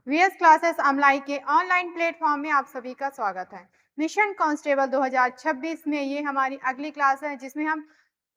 VS classes Amlai के online platform में आप सभी का स्वागत है। मिशन कांस्टेबल 2026 में ये हमारी अगली क्लास है, जिसमें हम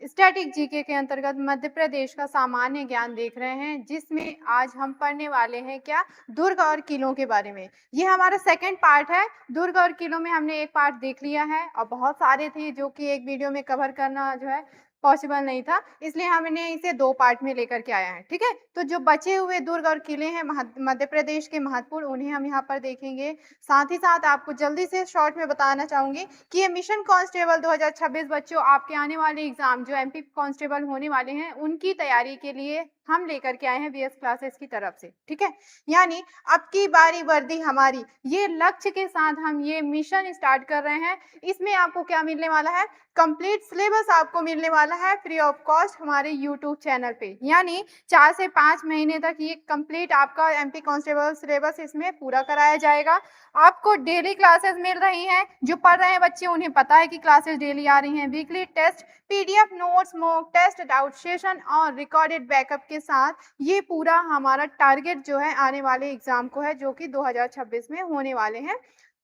स्टैटिक जीके के अंतर्गत मध्य प्रदेश का सामान्य ज्ञान देख रहे हैं, जिसमें आज हम पढ़ने वाले हैं क्या, दुर्ग और किलों के बारे में। ये हमारा सेकंड पार्ट है। दुर्ग और किलों में हमने एक पार्ट देख लिया है और बहुत सारे थे जो कि एक वीडियो में कवर करना जो है पॉसिबल नहीं था, इसलिए हमने इसे 2 पार्ट में लेकर के आया है। ठीक है, तो जो बचे हुए दुर्ग और किले हैं मध्य प्रदेश के महत्वपूर्ण, उन्हें हम यहाँ पर देखेंगे। साथ ही साथ आपको जल्दी से शॉर्ट में बताना चाहूंगी कि ये मिशन कांस्टेबल 2026 बच्चों, आपके आने वाले एग्जाम जो एमपी कांस्टेबल होने वाले हैं, उनकी तैयारी के लिए हम लेकर के आए हैं वीएस क्लासेस की तरफ से। ठीक है, यानी अब की बारी वर्दी हमारी, ये लक्ष्य के साथ हम ये मिशन स्टार्ट कर रहे हैं। इसमें आपको क्या मिलने वाला है, कंप्लीट सिलेबस आपको मिलने वाला है फ्री ऑफ कॉस्ट हमारे यूट्यूब चैनल पे। यानी 4 से 5 महीने तक ये कंप्लीट आपका एमपी कांस्टेबल सिलेबस इसमें पूरा कराया जाएगा। आपको डेली क्लासेस मिल रही हैं, जो पढ़ रहे हैं बच्चे उन्हें पता है कि क्लासेस डेली आ रही हैं। Weekly test, PDF notes, mock test, doubt session और रिकॉर्डेड बैकअप के साथ ये पूरा हमारा टारगेट जो है आने वाले एग्जाम को है, जो कि 2026 में होने वाले हैं,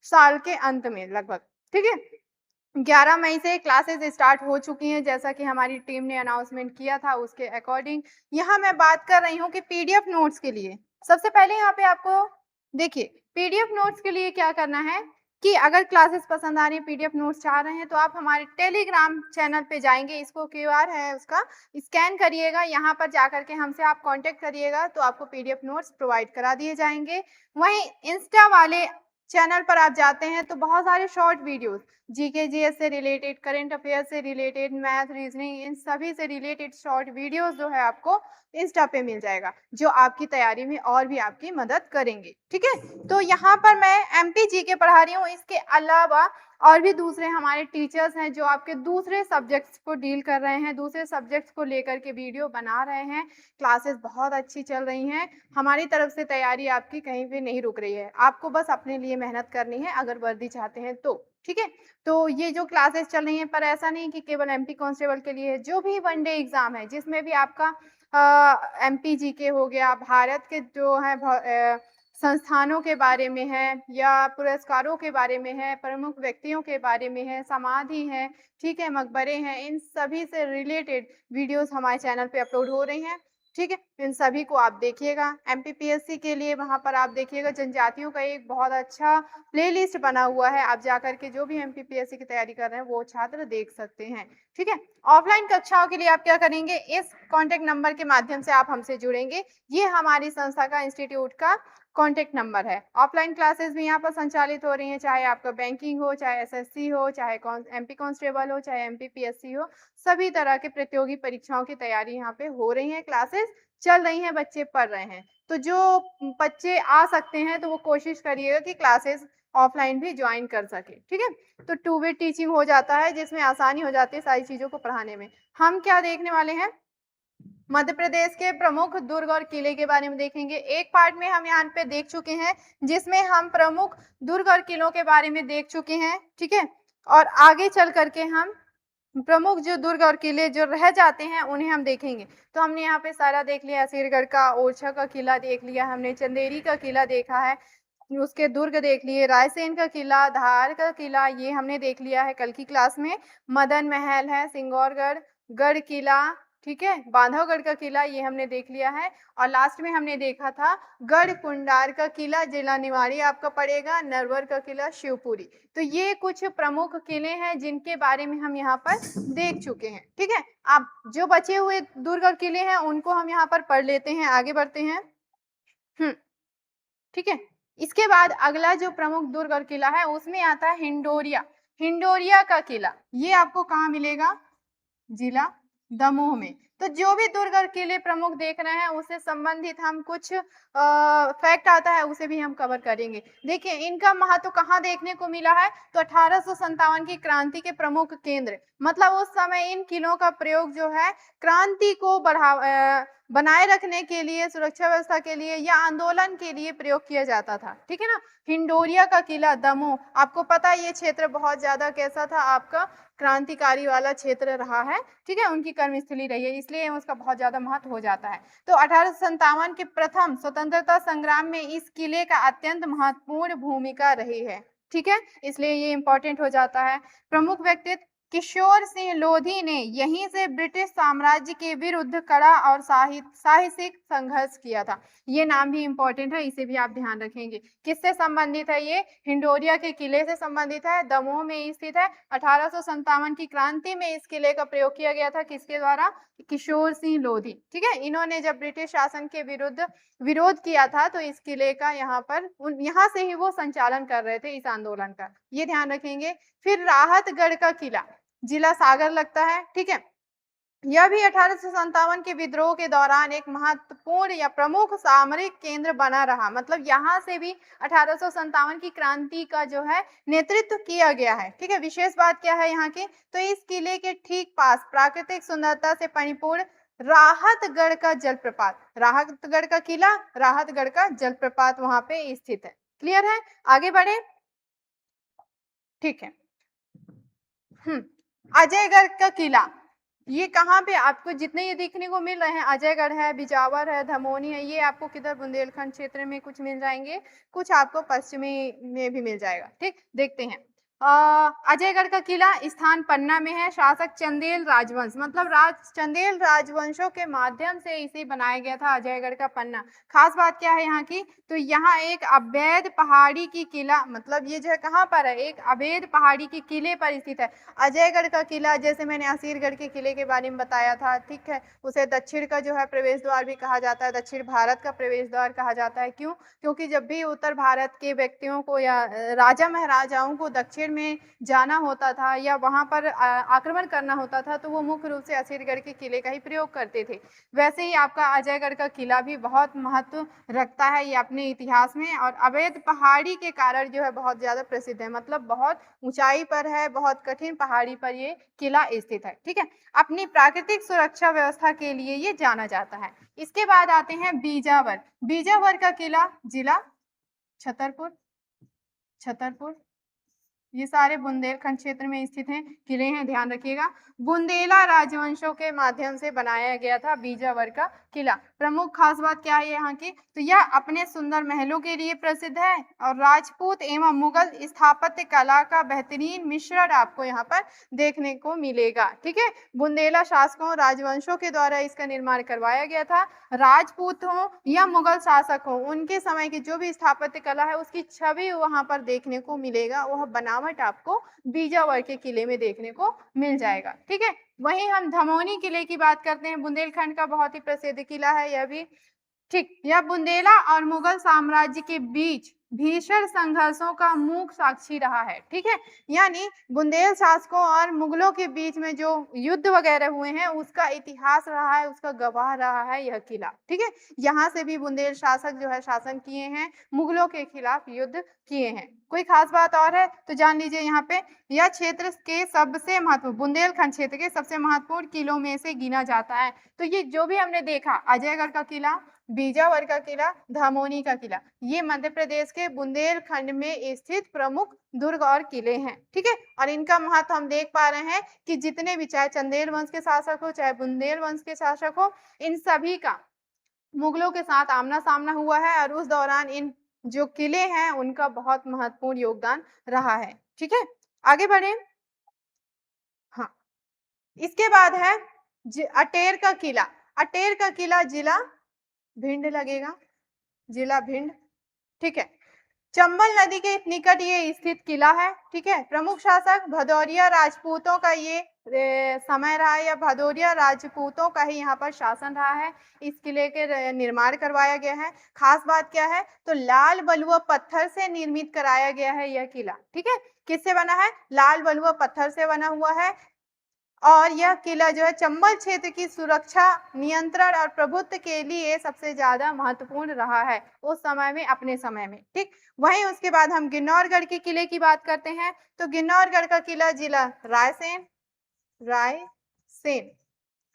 साल के अंत में लगभग। ठीक है, 11 मई से क्लासेस स्टार्ट हो चुकी हैं, जैसा कि हमारी टीम ने अनाउंसमेंट किया था उसके अकॉर्डिंग। यहाँ मैं बात कर रही हूँ कि पीडीएफ नोट्स के लिए सबसे पहले यहाँ पे आपको देखिए, पीडीएफ नोट्स के लिए क्या करना है कि अगर क्लासेस पसंद आ रही है, पीडीएफ नोट्स चाह रहे हैं, तो आप हमारे टेलीग्राम चैनल पे जाएंगे, इसको क्यूआर है उसका स्कैन करिएगा, यहाँ पर जाकर के हमसे आप कांटेक्ट करिएगा तो आपको पीडीएफ नोट्स प्रोवाइड करा दिए जाएंगे। वहीं इंस्टा वाले चैनल पर आप जाते हैं तो बहुत सारे शॉर्ट वीडियोस जीके जीएस से रिलेटेड, करंट अफेयर से रिलेटेड, मैथ, रीजनिंग, इन सभी से रिलेटेड शॉर्ट वीडियोस जो है आपको इंस्टा पे मिल जाएगा, जो आपकी तैयारी में और भी आपकी मदद करेंगे। ठीक है, तो यहाँ पर मैं एमपी जीके पढ़ा रही हूँ, इसके अलावा और भी दूसरे हमारे टीचर्स हैं जो आपके दूसरे सब्जेक्ट्स को डील कर रहे हैं, दूसरे सब्जेक्ट्स को लेकर के वीडियो बना रहे हैं। क्लासेस बहुत अच्छी चल रही हैं, हमारी तरफ से तैयारी आपकी कहीं पे नहीं रुक रही है। आपको बस अपने लिए मेहनत करनी है अगर वर्दी चाहते हैं तो। ठीक है, तो ये जो क्लासेस चल रही हैं, पर ऐसा नहीं कि केवल एमपी कांस्टेबल के लिए है, जो भी वनडे एग्जाम है जिसमें भी आपका एमपी जीके हो गया, भारत के जो है संस्थानों के बारे में है या पुरस्कारों के बारे में है, प्रमुख व्यक्तियों के बारे में है, समाधि है, ठीक है, मकबरे हैं, इन सभी से रिलेटेड वीडियोस हमारे चैनल पे अपलोड हो रही हैं। ठीक है, इन सभी को आप देखिएगा। एमपीपीएससी के लिए वहां पर आप देखिएगा, जनजातियों का एक बहुत अच्छा प्लेलिस्ट बना हुआ है, आप जाकर के जो भी एमपीपीएससी की तैयारी कर रहे हैं वो छात्र देख सकते हैं। ठीक है, ऑफलाइन कक्षाओं के लिए आप क्या करेंगे, इस कॉन्टेक्ट नंबर के माध्यम से आप हमसे जुड़ेंगे। ये हमारी संस्था का, इंस्टीट्यूट का कॉन्टेक्ट नंबर है। ऑफलाइन क्लासेस भी यहाँ पर संचालित हो रही हैं, चाहे आपका बैंकिंग हो, चाहे एसएससी हो, चाहे एमपी कांस्टेबल हो, चाहे एमपीपीएससी हो, सभी तरह के प्रतियोगी परीक्षाओं की तैयारी यहाँ पे हो रही है, क्लासेस चल रही हैं, बच्चे पढ़ रहे हैं। तो जो बच्चे आ सकते हैं तो वो कोशिश करिएगा कि क्लासेस ऑफलाइन भी ज्वाइन कर सके। ठीक है, तो 2 वे टीचिंग हो जाता है, जिसमें आसानी हो जाती है सारी चीजों को पढ़ाने में। हम क्या देखने वाले हैं, मध्य प्रदेश के प्रमुख दुर्ग और किले के बारे में देखेंगे। एक पार्ट में हम यहाँ पे देख चुके हैं, जिसमें हम प्रमुख दुर्ग और किलों के बारे में देख चुके हैं। ठीक है, और आगे चल करके हम प्रमुख जो दुर्ग और किले जो रह जाते हैं उन्हें हम देखेंगे। तो हमने यहाँ पे सारा देख लिया, सिरगढ़ का, ओरछा का किला देख लिया, हमने चंदेरी का किला देखा है, उसके दुर्ग देख लिए, रायसेन का किला, धार का किला, ये हमने देख लिया है कल की क्लास में। मदन महल है, सिंगौरगढ़, गढ़ किला, ठीक है, बांधवगढ़ का किला, ये हमने देख लिया है। और लास्ट में हमने देखा था गढ़ कुंडार का किला, जिला निवाड़ी आपका पड़ेगा, नरवर का किला, शिवपुरी। तो ये कुछ प्रमुख किले हैं जिनके बारे में हम यहाँ पर देख चुके हैं। ठीक है, अब जो बचे हुए दुर्ग और किले हैं उनको हम यहाँ पर पढ़ लेते हैं, आगे बढ़ते हैं। ठीक है, इसके बाद अगला जो प्रमुख दुर्ग और किला है उसमें आता है हिंडोरिया। हिंडोरिया का किला, ये आपको कहाँ मिलेगा, जिला दमोह में। तो जो भी दुर्ग और किले प्रमुख देख रहे हैं उससे संबंधित हम कुछ फैक्ट आता है, उसे भी हम कवर करेंगे। देखिए, इनका महत्व कहाँ देखने को मिला है, तो 1857 की क्रांति के प्रमुख केंद्र, मतलब उस समय इन किलों का प्रयोग जो है क्रांति को बनाए रखने के लिए, सुरक्षा व्यवस्था के लिए या आंदोलन के लिए प्रयोग किया जाता था। ठीक है ना। हिंडोरिया का किला दमोह, आपको पता है ये क्षेत्र बहुत ज्यादा कैसा था, आपका क्रांतिकारी वाला क्षेत्र रहा है। ठीक है, उनकी कर्मस्थली रही है, इसलिए उसका बहुत ज्यादा महत्व हो जाता है। तो 1857 के प्रथम स्वतंत्रता संग्राम में इस किले का अत्यंत महत्वपूर्ण भूमिका रही है। ठीक है, इसलिए ये इंपॉर्टेंट हो जाता है। प्रमुख व्यक्तित्व किशोर सिंह लोधी ने यहीं से ब्रिटिश साम्राज्य के विरुद्ध कड़ा और साहसिक संघर्ष किया था। ये नाम भी इंपॉर्टेंट है, इसे भी आप ध्यान रखेंगे। किससे संबंधित है ये? हिंडोरिया के किले से संबंधित है, दमोह में स्थित है। 1857 की क्रांति में इस किले का प्रयोग किया गया था, किसके द्वारा? किशोर सिंह लोधी। ठीक है, इन्होंने जब ब्रिटिश शासन के विरुद्ध विरोध किया था तो इस किले का यहाँ से ही वो संचालन कर रहे थे इस आंदोलन का, ये ध्यान रखेंगे। फिर राहतगढ़ का किला, जिला सागर लगता है। ठीक है, यह भी 1857 के विद्रोह के दौरान एक महत्वपूर्ण या प्रमुख सामरिक केंद्र बना रहा। मतलब यहाँ से भी 1857 की क्रांति का जो है नेतृत्व किया गया है। ठीक है, विशेष बात क्या है यहाँ की? तो इस किले के ठीक पास प्राकृतिक सुंदरता से परिपूर्ण राहतगढ़ का जलप्रपात, राहतगढ़ का किला, राहतगढ़ का जलप्रपात वहां पे स्थित है। क्लियर है? आगे बढ़े। ठीक है। अजयगढ़ का किला, ये कहाँ पे आपको जितने ये देखने को मिल रहे हैं, अजयगढ़ है, बिजावर है, धमोनी है, ये आपको किधर? बुंदेलखंड क्षेत्र में कुछ मिल जाएंगे, कुछ आपको पश्चिमी में भी मिल जाएगा। ठीक, देखते हैं। अजयगढ़ का किला स्थान पन्ना में है। शासक चंदेल राजवंश, मतलब चंदेल राजवंशों के माध्यम से इसे बनाया गया था अजयगढ़ का पन्ना। खास बात क्या है यहाँ की? तो यहाँ एक अवैध पहाड़ी की किला, मतलब ये जो है कहाँ पर है? एक अवैध पहाड़ी की किले पर स्थित है। अजयगढ़ का किला, जैसे मैंने असीरगढ़ के किले के बारे में बताया था, ठीक है, उसे दक्षिण का जो है प्रवेश द्वार भी कहा जाता है, दक्षिण भारत का प्रवेश द्वार कहा जाता है। क्यों? क्योंकि जब भी उत्तर भारत के व्यक्तियों को या राजा महाराजाओं को दक्षिण में जाना होता था या वहां पर आक्रमण करना होता था, तो वो मुख्य रूप से असीरगढ़ के किले का ही प्रयोग करते थे। वैसे ही आपका अजयगढ़ का किला भी बहुत महत्व रखता है ये अपने इतिहास में, और अवैध पहाड़ी के कारण जो है बहुत ज्यादा प्रसिद्ध है। मतलब बहुत ऊंचाई पर है, बहुत कठिन पहाड़ी पर ये किला स्थित है। ठीक है, अपनी प्राकृतिक सुरक्षा व्यवस्था के लिए ये जाना जाता है। इसके बाद आते हैं बीजावर। बीजावर का किला, जिला छतरपुर, छतरपुर, ये सारे बुंदेलखंड क्षेत्र में स्थित हैं, किले हैं, ध्यान रखिएगा। बुंदेला राजवंशों के माध्यम से बनाया गया था बीजावर का किला। प्रमुख खास बात क्या है यहाँ की? तो यह अपने सुंदर महलों के लिए प्रसिद्ध है और राजपूत एवं मुगल स्थापत्य कला का बेहतरीन मिश्रण आपको यहाँ पर देखने को मिलेगा। ठीक है, बुंदेला शासकों, राजवंशों के द्वारा इसका निर्माण करवाया गया था। राजपूत हो या मुगल शासक हो, उनके समय की जो भी स्थापत्य कला है उसकी छवि वहां पर देखने को मिलेगा, वह बनावट आपको बीजावर के किले में देखने को मिल जाएगा। ठीक है, वहीं हम धमोनी किले की बात करते हैं, बुंदेलखंड का बहुत ही प्रसिद्ध किला है यह भी। ठीक, यह बुंदेला और मुगल साम्राज्य के बीच भीषण संघर्षों का मूक साक्षी रहा है। ठीक है, यानी बुंदेल शासकों और मुगलों के बीच में जो युद्ध वगैरह हुए हैं उसका इतिहास रहा है, उसका गवाह रहा है यह किला। ठीक है, यहाँ से भी बुंदेल शासक जो है शासन किए हैं, मुगलों के खिलाफ युद्ध किए हैं। कोई खास बात और है तो जान लीजिए यहाँ पे, यह क्षेत्र के सबसे महत्वपूर्ण, बुंदेलखंड क्षेत्र के सबसे महत्वपूर्ण किलों में से गिना जाता है। तो ये जो भी हमने देखा, अजयगढ़ का किला, बीजावर का किला, धमोनी का किला, ये मध्य प्रदेश के बुंदेलखंड में स्थित प्रमुख दुर्ग और किले हैं। ठीक है, और इनका महत्व हम देख पा रहे हैं कि जितने भी, चाहे चंदेल वंश के शासक हो, चाहे बुंदेल वंश के शासक हो, इन सभी का मुगलों के साथ आमना सामना हुआ है और उस दौरान इन जो किले हैं उनका बहुत महत्वपूर्ण योगदान रहा है। ठीक है, आगे बढ़े। हाँ, इसके बाद है अटेर का किला। अटेर का किला जिला भिंड लगेगा, जिला भिंड। ठीक है, चंबल नदी के निकट ये स्थित किला है। ठीक है, प्रमुख शासक भदौरिया राजपूतों का ये समय रहा है, या भदौरिया राजपूतों का ही यहाँ पर शासन रहा है। इस किले के निर्माण करवाया गया है। खास बात क्या है? तो लाल बलुआ पत्थर से निर्मित कराया गया है यह किला। ठीक है, किससे बना है? लाल बलुआ पत्थर से बना हुआ है। और यह किला जो है चंबल क्षेत्र की सुरक्षा, नियंत्रण और प्रभुत्व के लिए सबसे ज्यादा महत्वपूर्ण रहा है उस समय में, अपने समय में। ठीक, वहीं उसके बाद हम गिन्नौरगढ़ के किले की बात करते हैं। तो गिन्नौरगढ़ का किला जिला रायसेन, रायसेन।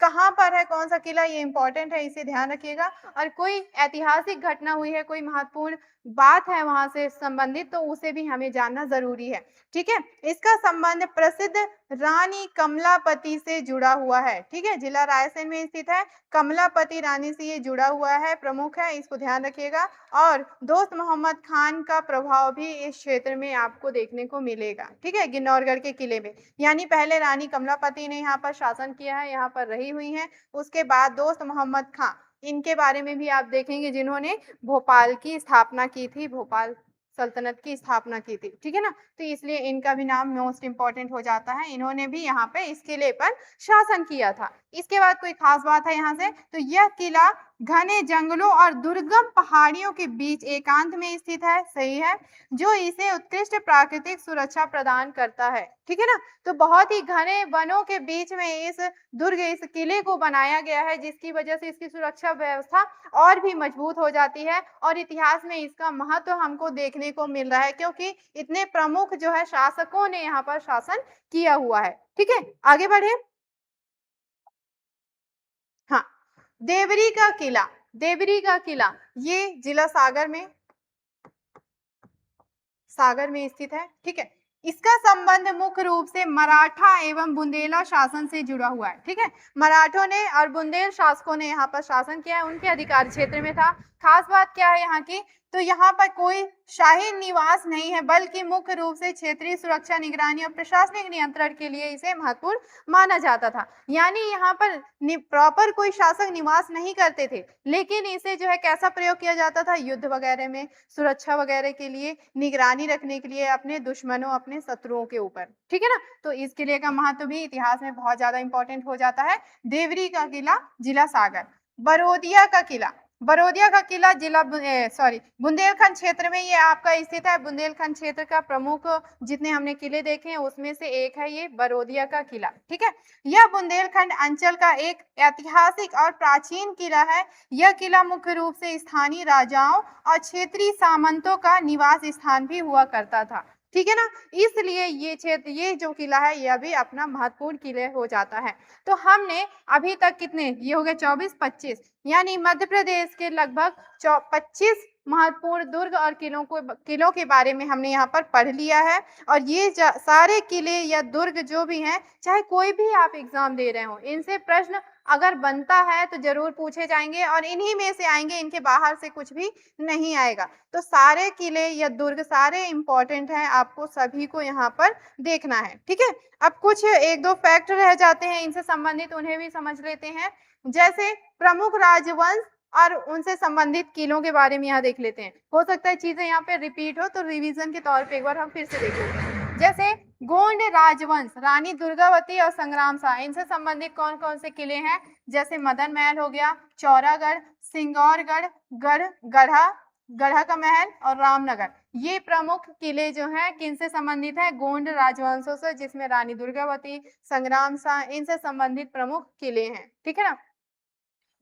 कहाँ पर है, कौन सा किला, ये इंपॉर्टेंट है, इसे ध्यान रखिएगा। और कोई ऐतिहासिक घटना हुई है, कोई महत्वपूर्ण बात है वहां से संबंधित, तो उसे भी हमें जानना जरूरी है। ठीक है, इसका संबंध प्रसिद्ध रानी कमलापति से जुड़ा हुआ है। ठीक है, जिला रायसेन में स्थित है, कमलापति रानी से ये जुड़ा हुआ है, प्रमुख है, इसको ध्यान रखिएगा। और दोस्त मोहम्मद खान का प्रभाव भी इस क्षेत्र में आपको देखने को मिलेगा। ठीक है, गिन्नौरगढ़ के किले में, यानी पहले रानी कमलापति ने यहाँ पर शासन किया है, यहाँ पर रही हुई हैं। उसके बाद दोस्त मोहम्मद खां, इनके बारे में भी आप देखेंगे, जिन्होंने भोपाल की स्थापना की थी, भोपाल सल्तनत की स्थापना की थी। ठीक है ना, तो इसलिए इनका भी नाम मोस्ट इंपॉर्टेंट हो जाता है। इन्होंने भी यहाँ पे इस किले पर शासन किया था। इसके बाद कोई खास बात है यहाँ से, तो यह किला घने जंगलों और दुर्गम पहाड़ियों के बीच एकांत में स्थित है, सही है, जो इसे उत्कृष्ट प्राकृतिक सुरक्षा प्रदान करता है। ठीक है ना, तो बहुत ही घने वनों के बीच में इस दुर्ग, इस किले को बनाया गया है, जिसकी वजह से इसकी सुरक्षा व्यवस्था और भी मजबूत हो जाती है। और इतिहास में इसका महत्व हमको देखने को मिल रहा है, क्योंकि इतने प्रमुख जो है शासकों ने यहाँ पर शासन किया हुआ है। ठीक है, आगे बढ़े। हाँ, देवरी का किला, देवरी का किला ये जिला सागर में स्थित है। ठीक है, इसका संबंध मुख्य रूप से मराठा एवं बुंदेला शासन से जुड़ा हुआ है। ठीक है, मराठों ने और बुंदेल शासकों ने यहाँ पर शासन किया है, उनके अधिकार क्षेत्र में था। खास बात क्या है यहाँ की, तो यहाँ पर कोई शाही निवास नहीं है, बल्कि मुख्य रूप से क्षेत्रीय सुरक्षा, निगरानी और प्रशासनिक नियंत्रण के लिए इसे महत्वपूर्ण माना जाता था। यानी यहाँ पर प्रॉपर कोई शासक निवास नहीं करते थे, लेकिन इसे जो है कैसा प्रयोग किया जाता था, युद्ध वगैरह में, सुरक्षा वगैरह के लिए, निगरानी रखने के लिए अपने दुश्मनों, अपने शत्रुओं के ऊपर। ठीक है ना, तो इस किले का महत्व भी इतिहास में बहुत ज्यादा इंपॉर्टेंट हो जाता है। देवरी का किला, जिला सागर। बरोदिया का किला, बरोदिया का किला जिला बुंदेलखंड क्षेत्र में ये आपका स्थित है। बुंदेलखंड क्षेत्र का प्रमुख जितने हमने किले देखे हैं उसमें से एक है ये बरोदिया का किला। ठीक है, यह बुंदेलखंड अंचल का एक ऐतिहासिक और प्राचीन किला है। यह किला मुख्य रूप से स्थानीय राजाओं और क्षेत्रीय सामंतों का निवास स्थान भी हुआ करता था। ठीक है ना, इसलिए ये क्षेत्र, ये जो किला है, यह भी अपना महत्वपूर्ण किले हो जाता है। तो हमने अभी तक कितने, ये हो गए 24, 25, यानी मध्य प्रदेश के लगभग 25 महत्वपूर्ण दुर्ग और किलों के बारे में हमने यहाँ पर पढ़ लिया है। और ये सारे किले या दुर्ग जो भी हैं, चाहे कोई भी आप एग्जाम दे रहे हो, इनसे प्रश्न अगर बनता है तो जरूर पूछे जाएंगे, और इन्हीं में से आएंगे, इनके बाहर से कुछ भी नहीं आएगा। तो सारे किले या दुर्ग सारे इंपॉर्टेंट हैं, आपको सभी को यहाँ पर देखना है। ठीक है, अब कुछ एक दो फैक्ट रह जाते हैं इनसे संबंधित, उन्हें भी समझ लेते हैं। जैसे प्रमुख राजवंश और उनसे संबंधित किलों के बारे में यहाँ देख लेते हैं। हो सकता है चीजें यहाँ पे रिपीट हो, तो रिवीजन के तौर पे एक बार हम फिर से देख लेते हैं। जैसे गोंड राजवंश, रानी दुर्गावती और संग्राम शाह, इनसे संबंधित कौन कौन से किले हैं, जैसे मदन महल हो गया, चौरागढ़, सिंगौरगढ़, गढ़ा का महल और रामनगर। ये प्रमुख किले जो हैं किनसे संबंधित है, गोंड राजवंशों से, जिसमें रानी दुर्गावती, संग्राम शाह, इनसे संबंधित प्रमुख किले हैं। ठीक है ना,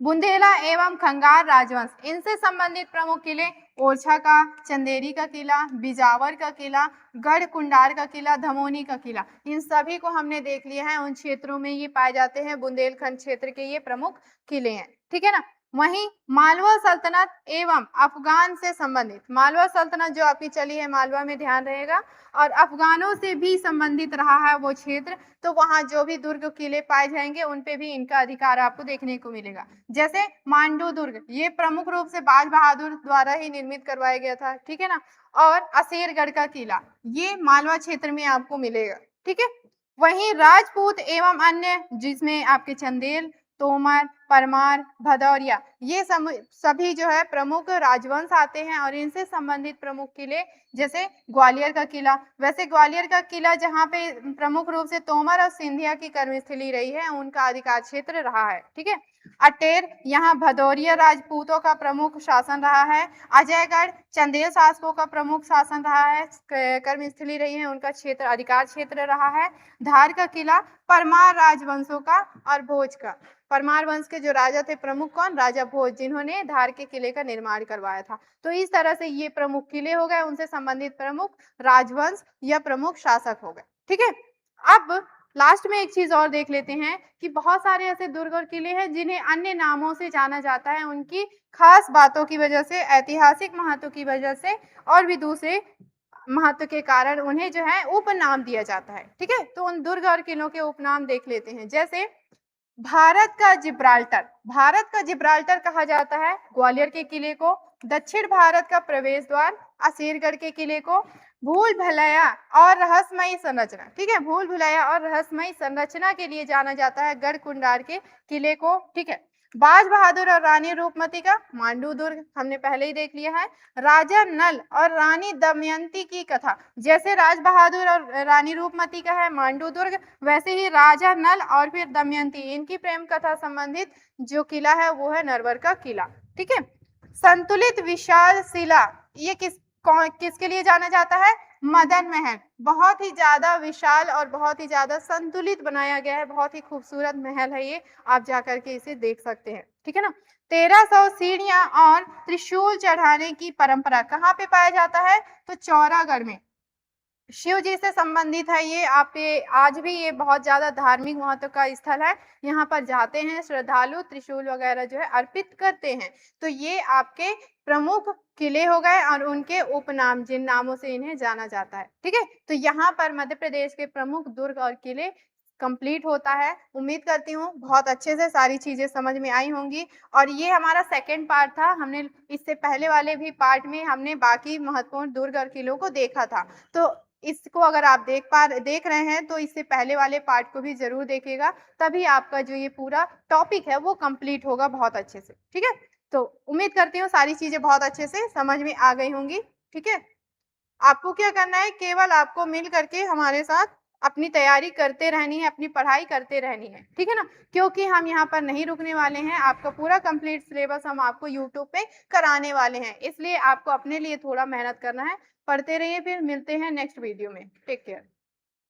बुंदेला एवं खंगार राजवंश, इनसे संबंधित प्रमुख किले ओरछा का, चंदेरी का किला, बिजावर का किला, गढ़ कुंडार का किला, धमोनी का किला, इन सभी को हमने देख लिया है। उन क्षेत्रों में ये पाए जाते हैं, बुंदेलखंड क्षेत्र के ये प्रमुख किले हैं। ठीक है ना, वहीं मालवा सल्तनत एवं अफगान से संबंधित, मालवा सल्तनत जो आपकी चली है मालवा में, ध्यान रहेगा, और अफगानों से भी संबंधित रहा है वो क्षेत्र, तो वहां जो भी दुर्ग किले पाए जाएंगे उन पे भी इनका अधिकार आपको देखने को मिलेगा। जैसे मांडू दुर्ग, ये प्रमुख रूप से बाज बहादुर द्वारा ही निर्मित करवाया गया था। ठीक है ना, और असेरगढ़ का किला ये मालवा क्षेत्र में आपको मिलेगा। ठीक है, वहीं राजपूत एवं अन्य, जिसमें आपके चंदेल, तोमर, परमार, भदौरिया, ये सभी जो है प्रमुख राजवंश आते हैं, और इनसे संबंधित प्रमुख किले, जैसे ग्वालियर का किला। वैसे ग्वालियर का किला जहाँ पे प्रमुख रूप से तोमर और सिंधिया की कर्मस्थली रही है, उनका अधिकार क्षेत्र रहा है। ठीक है, अटेर, यहाँ भदौरिया राजपूतों का प्रमुख शासन रहा है। अजयगढ़ चंदेल शासकों का प्रमुख शासन रहा है, कर्मस्थली रही है, उनका क्षेत्र अधिकार क्षेत्र रहा है। धार का किला परमार राजवंशों का, और भोज का, परमार वंश के जो राजा थे प्रमुख, कौन, राजा भोज, जिन्होंने धार के किले का निर्माण करवाया था। तो इस तरह से ये प्रमुख किले हो गए, उनसे संबंधित प्रमुख राजवंश या प्रमुख शासक हो गए। ठीक है, अब लास्ट में एक चीज और देख लेते हैं कि बहुत सारे ऐसे दुर्ग और किले हैं जिन्हें अन्य नामों से जाना जाता है, उनकी खास बातों की वजह से, ऐतिहासिक महत्व की वजह से और भी दूसरे महत्व के कारण उन्हें जो है उपनाम दिया जाता है। ठीक है, तो उन दुर्ग और किलों के उपनाम देख लेते हैं। जैसे भारत का जिब्राल्टर कहा जाता है ग्वालियर के किले को। दक्षिण भारत का प्रवेश द्वार असीरगढ़ के किले को। भूल भुलैया और रहस्यमयी संरचना, ठीक है, भूल भुलैया और रहस्यमयी संरचना के लिए जाना जाता है गढ़ कुंडार के किले को। ठीक है, बाज बहादुर और रानी रूपमती का मांडू दुर्ग हमने पहले ही देख लिया है। राजा नल और रानी दमयंती की कथा, जैसे राज बहादुर और रानी रूपमती का है मांडू दुर्ग, वैसे ही राजा नल और फिर दमयंती, इनकी प्रेम कथा संबंधित जो किला है वो है नरवर का किला। ठीक है, संतुलित विशाल शिला, ये किसके लिए जाना जाता है? मदन महल। बहुत ही ज्यादा विशाल और बहुत ही ज्यादा संतुलित बनाया गया है, बहुत ही खूबसूरत महल है ये, आप जाकर के इसे देख सकते हैं। ठीक है ना। 1300 सीढ़ियां और त्रिशूल चढ़ाने की परंपरा कहाँ पे पाया जाता है? तो चौरागढ़ में। शिव जी से संबंधित है ये। आप ये आज भी ये बहुत ज्यादा धार्मिक महत्व का स्थल है। यहाँ पर जाते हैं श्रद्धालु, त्रिशूल वगैरह जो है अर्पित करते हैं। तो ये आपके प्रमुख किले हो गए और उनके उपनाम, जिन नामों से इन्हें जाना जाता है। ठीक है, तो यहाँ पर मध्य प्रदेश के प्रमुख दुर्ग और किले कंप्लीट होता है। उम्मीद करती हूँ बहुत अच्छे से सारी चीजें समझ में आई होंगी। और ये हमारा सेकंड पार्ट था। हमने इससे पहले वाले भी पार्ट में हमने बाकी महत्वपूर्ण दुर्ग और किलों को देखा था। तो इसको अगर आप देख रहे हैं तो इससे पहले वाले पार्ट को भी जरूर देखिएगा, तभी आपका जो ये पूरा टॉपिक है वो कंप्लीट होगा बहुत अच्छे से। ठीक है, तो उम्मीद करती हूँ सारी चीजें बहुत अच्छे से समझ में आ गई होंगी। ठीक है, आपको क्या करना है, केवल आपको मिल करके हमारे साथ अपनी तैयारी करते रहनी है, अपनी पढ़ाई करते रहनी है। ठीक है ना, क्योंकि हम यहाँ पर नहीं रुकने वाले हैं। आपका पूरा कंप्लीट सिलेबस हम आपको यूट्यूब पे कराने वाले हैं, इसलिए आपको अपने लिए थोड़ा मेहनत करना है। पढ़ते रहिए, फिर मिलते हैं नेक्स्ट वीडियो में। Take care.